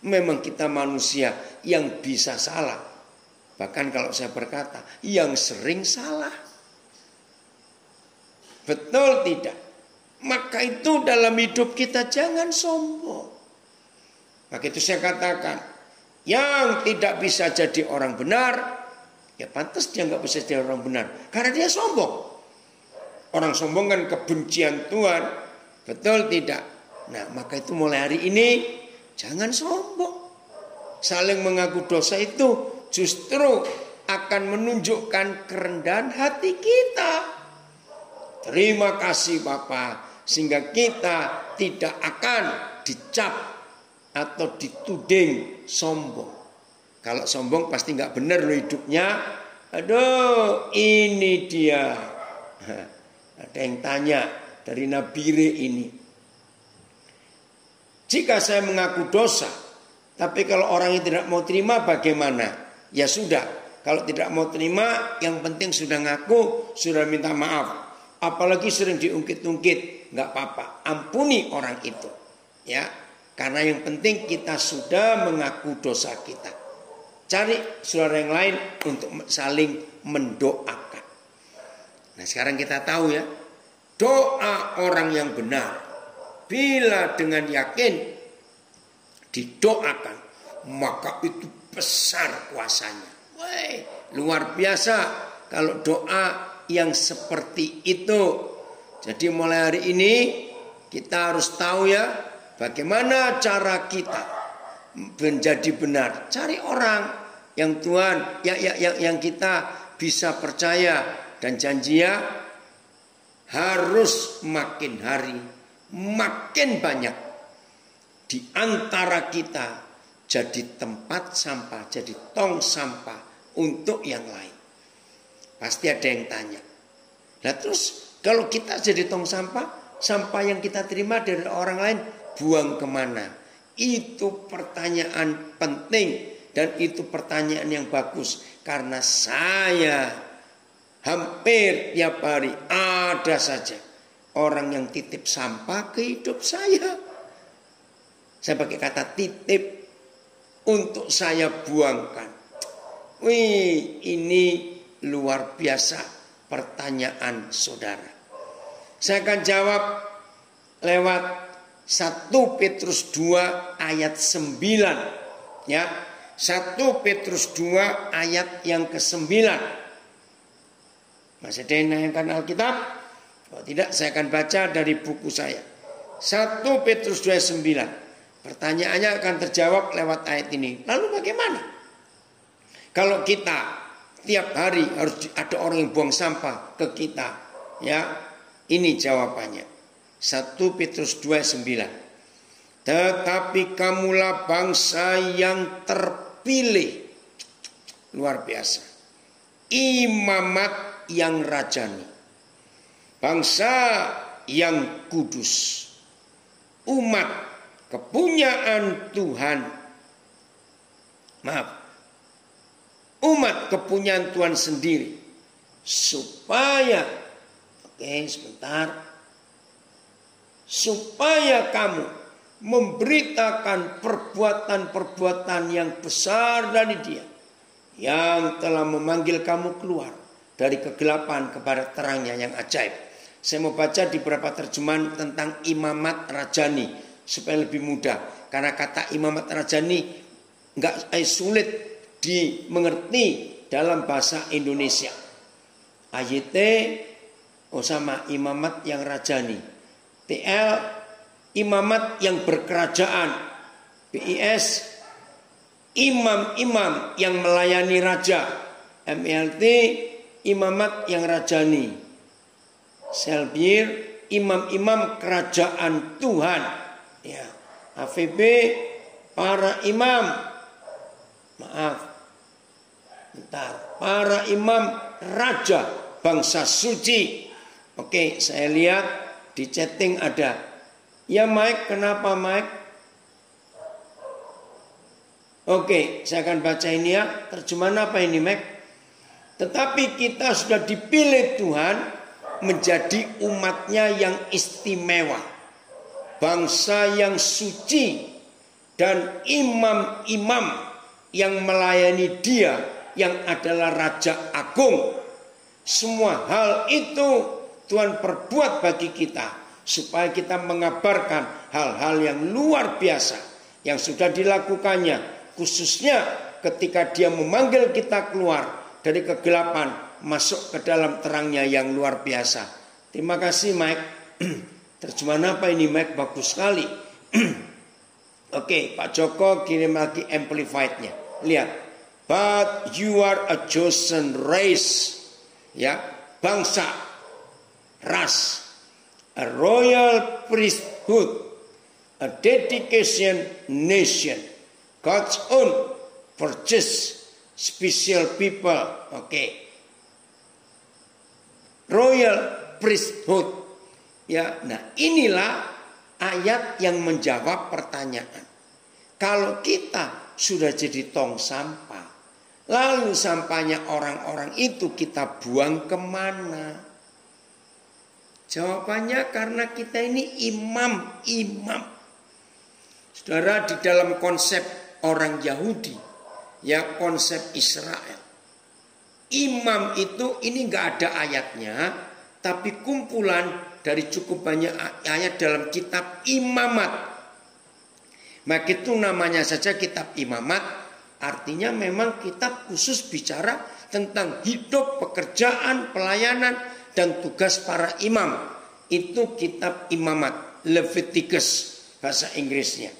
Memang kita manusia yang bisa salah. Bahkan kalau saya berkata, yang sering salah. Betul tidak? Maka itu dalam hidup kita jangan sombong. Maka itu saya katakan, yang tidak bisa jadi orang benar, ya pantas dia nggak bisa jadi orang benar. Karena dia sombong. Orang sombong kan kebencian Tuhan. Betul tidak? Nah maka itu mulai hari ini jangan sombong. Saling mengaku dosa itu justru akan menunjukkan kerendahan hati kita. Terima kasih Bapak, sehingga kita tidak akan dicap atau dituding sombong. Kalau sombong pasti nggak benar loh hidupnya. Aduh, ini dia. Ada yang tanya dari Nabire ini. Jika saya mengaku dosa, tapi kalau orang yang tidak mau terima bagaimana? Ya sudah, kalau tidak mau terima, yang penting sudah ngaku, sudah minta maaf. Apalagi sering diungkit-ungkit, nggak apa-apa, ampuni orang itu. Ya, karena yang penting kita sudah mengaku dosa kita. Cari saudara yang lain untuk saling mendoakan. Nah sekarang kita tahu ya, doa orang yang benar bila dengan yakin didoakan, maka itu besar kuasanya. Wah, luar biasa kalau doa yang seperti itu. Jadi mulai hari ini kita harus tahu ya, bagaimana cara kita menjadi benar. Cari orang yang Tuhan, yang kita bisa percaya, dan janjinya harus makin hari makin banyak di antara kita jadi tempat sampah, jadi tong sampah untuk yang lain. Pasti ada yang tanya. Nah terus kalau kita jadi tong sampah, sampah yang kita terima dari orang lain buang kemana? Itu pertanyaan penting dan itu pertanyaan yang bagus. Karena saya hampir tiap hari ada saja orang yang titip sampah ke hidup saya. Saya pakai kata titip untuk saya buangkan. Wih, ini luar biasa pertanyaan saudara. Saya akan jawab lewat 1 Petrus 2 ayat 9. Ya, 1 Petrus 2 ayat yang ke-9. Masih ada yang nanyakan Alkitab? Kalau tidak, saya akan baca dari buku saya. 1 Petrus 2 ayat 9. Pertanyaannya akan terjawab lewat ayat ini. Lalu bagaimana? Kalau kita tiap hari harus ada orang yang buang sampah ke kita, ya, ini jawabannya. 1 Petrus 2 ayat 9. Tetapi kamulah bangsa yang terpilih. Luar biasa. Imamat yang rajani. Bangsa yang kudus. Umat kepunyaan Tuhan. Maaf. Umat kepunyaan Tuhan sendiri. Supaya, sebentar. Supaya kamu memberitakan perbuatan-perbuatan yang besar dari Dia. Yang telah memanggil kamu keluar dari kegelapan kepada terangnya yang ajaib. Saya mau baca di beberapa terjemahan tentang imamat rajani. Supaya lebih mudah. Karena kata imamat rajani enggak sulit dimengerti dalam bahasa Indonesia. AYT sama imamat yang rajani. TL imamat yang berkerajaan. BIS imam-imam yang melayani raja. MLT imamat yang rajani. Selbir imam-imam kerajaan Tuhan. Ya, AVB para imam. Maaf. Bentar. Para imam raja bangsa suci. Oke, saya lihat di chatting ada. Ya Mike, kenapa Mike? Oke, saya akan baca ini ya. Terjemahan apa ini Mike? Tetapi kita sudah dipilih Tuhan menjadi umatnya yang istimewa. Bangsa yang suci dan imam-imam yang melayani Dia yang adalah Raja Agung. Semua hal itu Tuhan perbuat bagi kita supaya kita mengabarkan hal-hal yang luar biasa yang sudah dilakukannya, khususnya ketika Dia memanggil kita keluar dari kegelapan masuk ke dalam terangnya yang luar biasa. Terima kasih Mike. Terjemahan apa ini Mike? Bagus sekali. Oke, Pak Joko kirim lagi amplified-nya. Lihat. But you are a chosen race. Ya, bangsa, ras, a royal priesthood, a dedication nation, God's own purchased special people. Oke. Royal priesthood. Ya, nah inilah ayat yang menjawab pertanyaan. Kalau kita sudah jadi tong sampah, lalu sampahnya orang-orang itu kita buang kemana? Jawabannya karena kita ini imam-imam. Saudara, di dalam konsep orang Yahudi, ya konsep Israel, imam itu ini nggak ada ayatnya, tapi kumpulan dari cukup banyak ayat dalam kitab imamat. Maka itu namanya saja kitab imamat. Artinya memang kitab khusus bicara tentang hidup, pekerjaan, pelayanan, dan tugas para imam. Itu kitab Imamat, Leviticus bahasa Inggrisnya.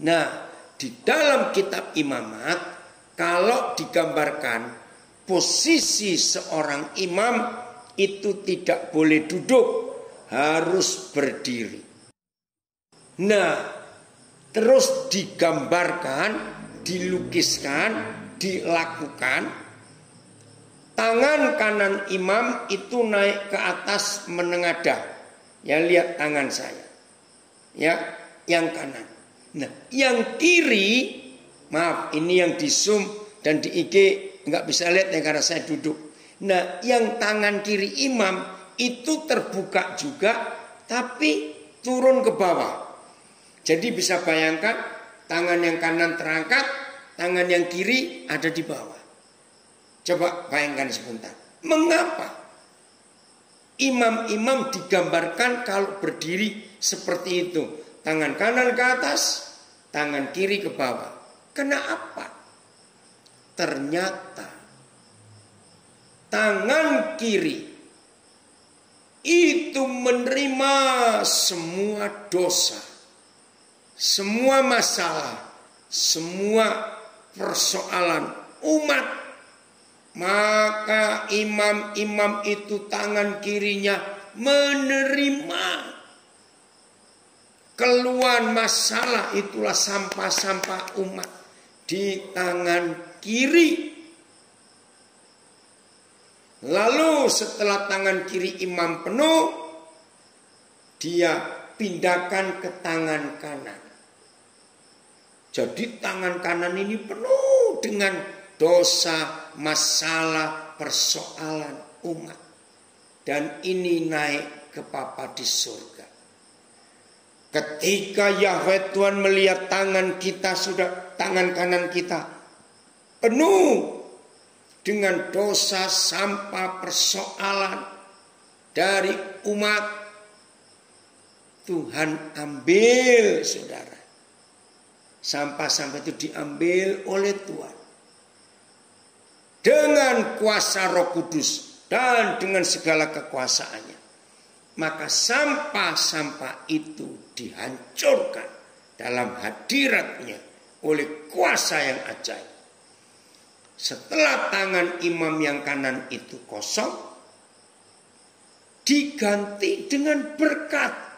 Nah, di dalam kitab Imamat, kalau digambarkan posisi seorang imam itu tidak boleh duduk, harus berdiri. Nah, terus digambarkan, dilukiskan, dilakukan. Tangan kanan imam itu naik ke atas menengadah. Ya, lihat tangan saya. Ya, yang kanan. Nah, yang kiri, maaf, ini yang di Zoom dan di IG nggak bisa lihat ya karena saya duduk. Nah, yang tangan kiri imam itu terbuka juga, tapi turun ke bawah. Jadi bisa bayangkan tangan yang kanan terangkat, tangan yang kiri ada di bawah. Coba bayangkan sebentar. Mengapa imam-imam digambarkan kalau berdiri seperti itu? Tangan kanan ke atas, tangan kiri ke bawah. Kenapa? Ternyata tangan kiri itu menerima semua dosa, semua masalah, semua persoalan umat. Maka imam-imam itu tangan kirinya menerima keluhan masalah, itulah sampah-sampah umat di tangan kiri. Lalu setelah tangan kiri imam penuh, dia pindahkan ke tangan kanan. Jadi tangan kanan ini penuh dengan dosa, masalah, persoalan umat. Dan ini naik ke Bapa di surga. Ketika Yahweh Tuhan melihat tangan kita, sudah tangan kanan kita penuh dengan dosa, sampah, persoalan dari umat, Tuhan ambil, saudara. Sampah-sampah itu diambil oleh Tuhan dengan kuasa Roh Kudus dan dengan segala kekuasaannya. Maka sampah-sampah itu dihancurkan dalam hadiratnya oleh kuasa yang ajaib. Setelah tangan imam yang kanan itu kosong, diganti dengan berkat.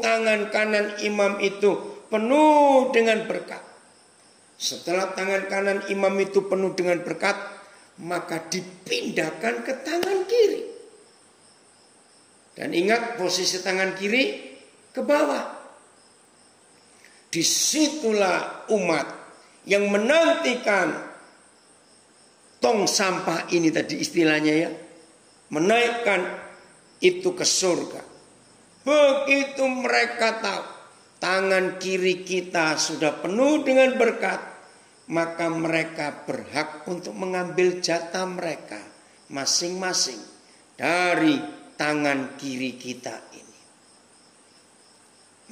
Tangan kanan imam itu penuh dengan berkat. Setelah tangan kanan imam itu penuh dengan berkat, maka dipindahkan ke tangan kiri. Dan ingat, posisi tangan kiri ke bawah. Disitulah umat yang menantikan tong sampah ini tadi istilahnya ya, menaikkan itu ke surga. Begitu mereka tahu tangan kiri kita sudah penuh dengan berkat, maka mereka berhak untuk mengambil jatah mereka masing-masing dari tangan kiri kita ini.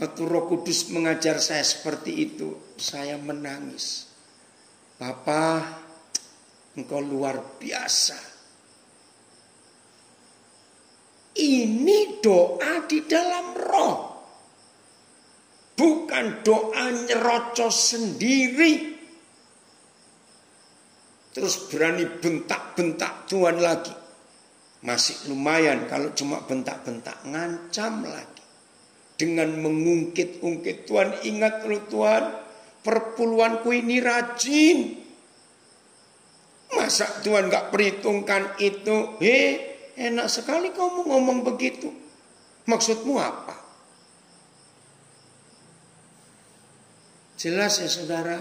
Waktu Roh Kudus mengajar saya seperti itu, saya menangis. Bapa, Engkau luar biasa. Ini doa di dalam roh. Bukan doa nyerocos sendiri. Terus berani bentak-bentak Tuhan lagi. Masih lumayan kalau cuma bentak-bentak, ngancam lagi. Dengan mengungkit-ungkit, Tuhan ingat loh Tuhan, perpuluhanku ini rajin. Masa Tuhan gak perhitungkan itu? Enak sekali kamu ngomong begitu. Maksudmu apa? Jelas ya saudara,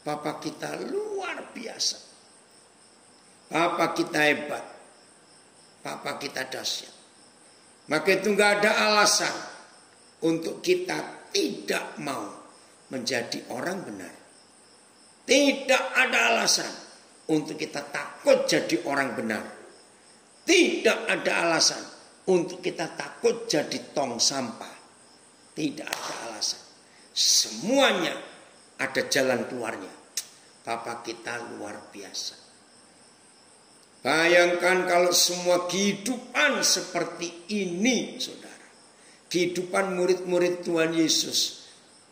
Bapak kita luar biasa. Bapak kita hebat. Bapak kita dahsyat. Maka itu gak ada alasan untuk kita tidak mau menjadi orang benar. Tidak ada alasan untuk kita takut jadi orang benar. Tidak ada alasan untuk kita takut jadi tong sampah. Tidak ada alasan. Semuanya ada jalan keluarnya. Bapa kita luar biasa. Bayangkan kalau semua kehidupan seperti ini, saudara. Kehidupan murid-murid Tuhan Yesus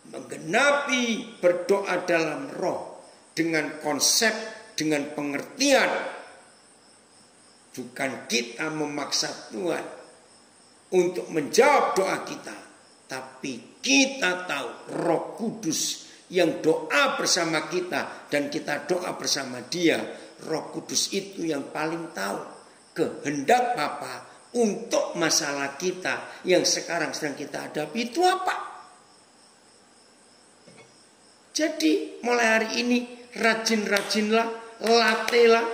menggenapi berdoa dalam roh dengan konsep, dengan pengertian. Bukan kita memaksa Tuhan untuk menjawab doa kita, tapi kita tahu Roh Kudus yang doa bersama kita dan kita doa bersama Dia. Roh Kudus itu yang paling tahu kehendak Bapa untuk masalah kita yang sekarang sedang kita hadapi itu apa. Jadi mulai hari ini rajin-rajinlah, latihlah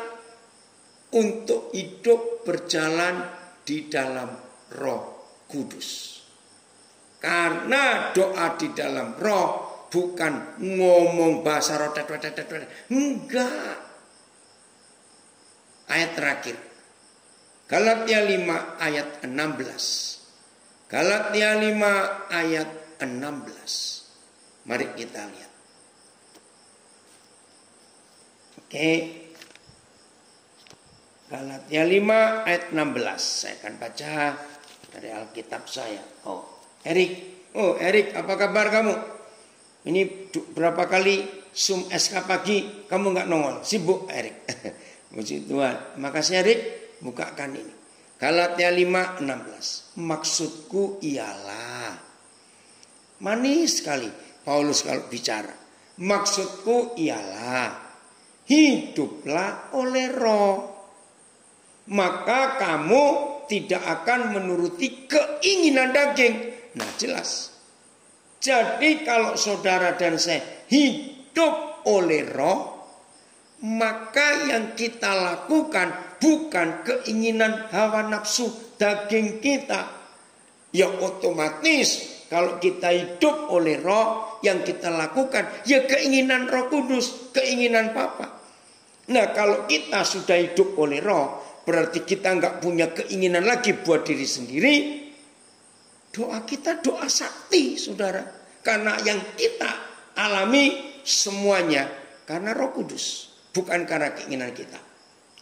untuk hidup berjalan di dalam Roh Kudus. Karena doa di dalam roh bukan ngomong bahasa roh, enggak. Ayat terakhir, Galatia 5 ayat 16. Galatia 5 ayat 16. Mari kita lihat. Oke. Galatia 5 ayat 16. Saya akan baca dari Alkitab saya. Erik, apa kabar kamu? Ini berapa kali Zoom SK pagi kamu nggak nongol? Sibuk Erik. Puji Tuhan. Makasih Erik, bukakan ini. Galatia 5:16. Maksudku ialah, manis sekali Paulus kalau bicara. Maksudku ialah, hiduplah oleh roh, maka kamu tidak akan menuruti keinginan daging. Nah jelas. Jadi kalau saudara dan saya hidup oleh roh, maka yang kita lakukan bukan keinginan hawa nafsu daging kita. Ya otomatis kalau kita hidup oleh roh, yang kita lakukan ya keinginan Roh Kudus, keinginan Bapa. Nah kalau kita sudah hidup oleh roh, berarti kita nggak punya keinginan lagi buat diri sendiri. Doa kita doa sakti, saudara. Karena yang kita alami semuanya karena Roh Kudus, bukan karena keinginan kita.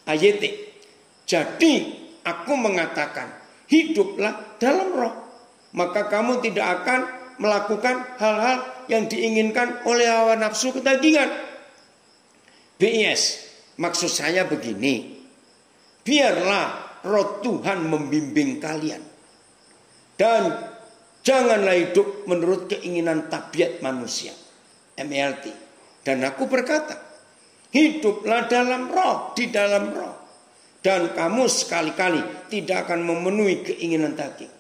AYT. Jadi aku mengatakan, hiduplah dalam roh, maka kamu tidak akan melakukan hal-hal yang diinginkan oleh hawa nafsu kedagingan. BIS, maksud saya begini. Biarlah roh Tuhan membimbing kalian. Dan janganlah hidup menurut keinginan tabiat manusia. MLT. Dan aku berkata, hiduplah dalam roh, di dalam roh. Dan kamu sekali-kali tidak akan memenuhi keinginan daging.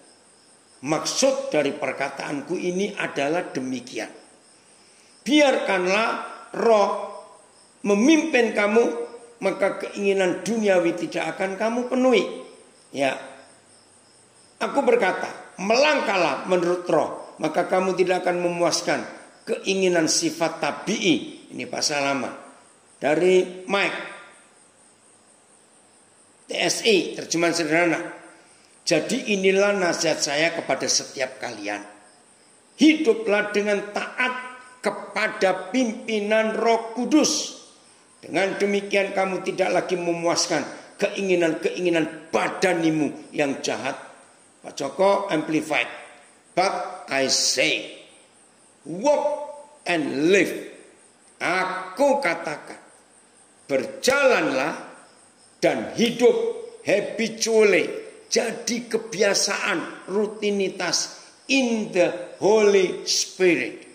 Maksud dari perkataanku ini adalah demikian. Biarkanlah roh memimpin kamu, maka keinginan duniawi tidak akan kamu penuhi. Ya, aku berkata, melangkahlah menurut roh, maka kamu tidak akan memuaskan keinginan sifat tabii. Ini pasal lama dari Mike TSI, terjemahan sederhana. Jadi inilah nasihat saya kepada setiap kalian. Hiduplah dengan taat kepada pimpinan Roh Kudus. Dengan demikian kamu tidak lagi memuaskan keinginan-keinginan badanimu yang jahat. Pak Joko Amplified. But I say, walk and live. Aku katakan, berjalanlah dan hidup habitually, jadi kebiasaan, rutinitas in the Holy Spirit.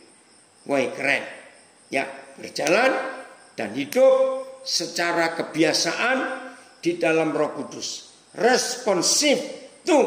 Wah keren. Ya, berjalan dan hidup secara kebiasaan di dalam Roh Kudus. Responsive to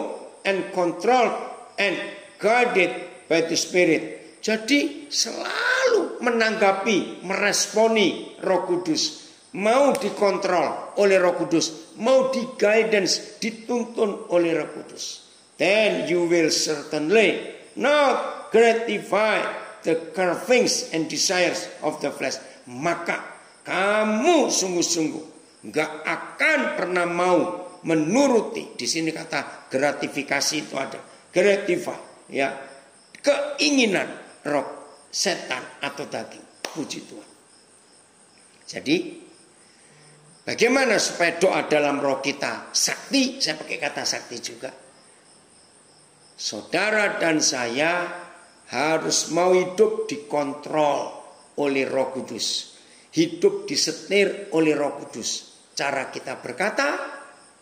and controlled and guided by the Spirit. Jadi selalu menanggapi, meresponi Roh Kudus. Mau dikontrol oleh Roh Kudus, mau di guidance, dituntun oleh Roh Kudus. Then you will certainly not gratify the cravings and desires of the flesh. Maka kamu sungguh-sungguh gak akan pernah mau menuruti, di sini kata gratifikasi itu ada, gratify, ya, keinginan roh setan atau daging. Puji Tuhan. Jadi bagaimana supaya doa dalam roh kita sakti? Saya pakai kata sakti juga. Saudara dan saya harus mau hidup dikontrol oleh Roh Kudus. Hidup disetir oleh Roh Kudus. Cara kita berkata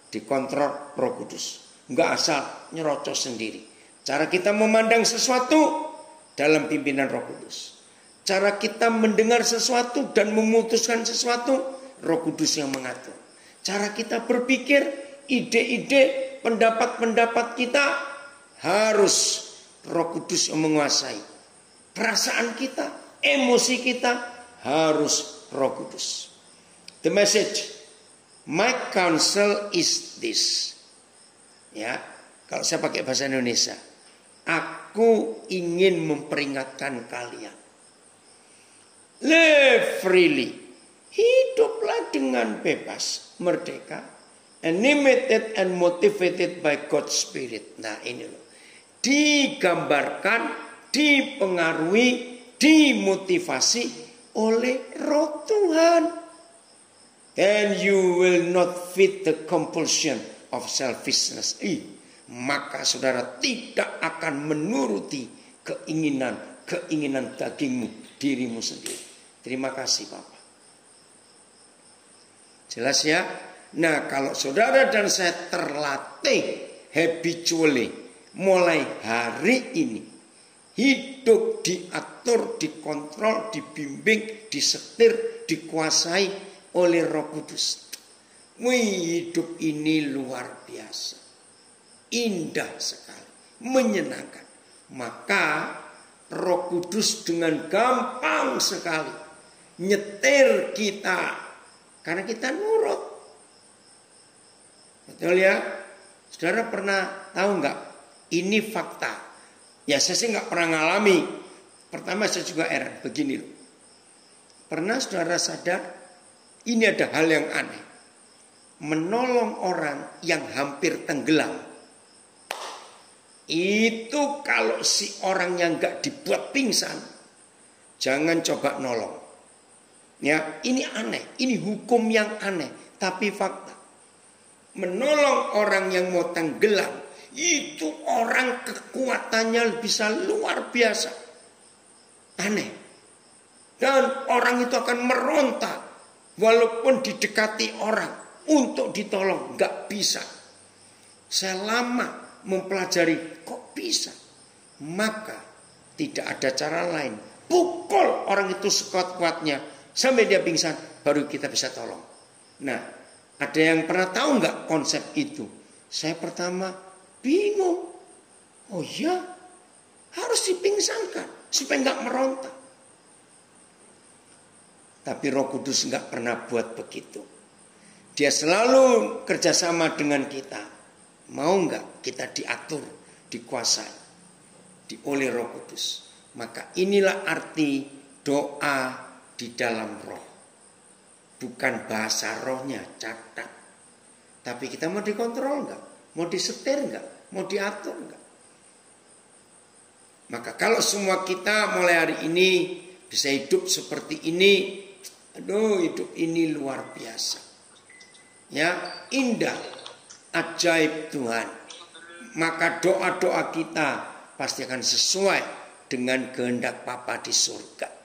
dikontrol Roh Kudus. Enggak asal nyerocos sendiri. Cara kita memandang sesuatu dalam pimpinan Roh Kudus. Cara kita mendengar sesuatu dan memutuskan sesuatu, Roh Kudus yang mengatur. Cara kita berpikir, ide-ide, pendapat-pendapat kita harus Roh Kudus yang menguasai. Perasaan kita, emosi kita harus Roh Kudus. The message, my counsel is this. Ya, kalau saya pakai bahasa Indonesia, aku ingin memperingatkan kalian. Live freely. Hiduplah dengan bebas, merdeka, animated and motivated by God's Spirit. Nah ini loh. Digambarkan, dipengaruhi, dimotivasi oleh Roh Tuhan. And you will not fit the compulsion of selfishness. Maka saudara tidak akan menuruti keinginan dagingmu, dirimu sendiri. Terima kasih Bapak. Jelas ya? Nah kalau saudara dan saya terlatih habitually mulai hari ini hidup diatur, dikontrol, dibimbing, disetir, dikuasai oleh Roh Kudus. Hidup ini luar biasa, indah sekali, menyenangkan. Maka Roh Kudus dengan gampang sekali nyetir kita karena kita nurut. Betul ya? Saudara pernah tahu nggak? Ini fakta. Ya saya sih nggak pernah ngalami. Pertama saya juga heran. Begini loh. Pernah saudara sadar? Ini ada hal yang aneh. Menolong orang yang hampir tenggelam. Itu kalau si orang yang nggak dibuat pingsan, jangan coba nolong. Ya, ini aneh. Ini hukum yang aneh. Tapi fakta. Menolong orang yang mau tenggelam. Itu orang kekuatannya bisa luar biasa. Aneh. Dan orang itu akan meronta. Walaupun didekati orang. Untuk ditolong. Gak bisa. Saya lama mempelajari. Kok bisa? Maka tidak ada cara lain. Pukul orang itu sekuat-kuatnya. Sampai dia pingsan. Baru kita bisa tolong. Nah. Ada yang pernah tahu nggak konsep itu? Saya pertama bingung. Oh ya, harus dipingsankan supaya nggak meronta. Tapi Roh Kudus nggak pernah buat begitu. Dia selalu kerjasama dengan kita. Mau nggak kita diatur, dikuasai, oleh Roh Kudus? Maka inilah arti doa di dalam Roh. Bukan bahasa rohnya, catat. Tapi kita mau dikontrol enggak? Mau disetir enggak? Mau diatur enggak? Maka kalau semua kita mulai hari ini bisa hidup seperti ini, aduh hidup ini luar biasa. Ya, indah, ajaib Tuhan. Maka doa-doa kita pasti akan sesuai dengan kehendak Bapa di surga.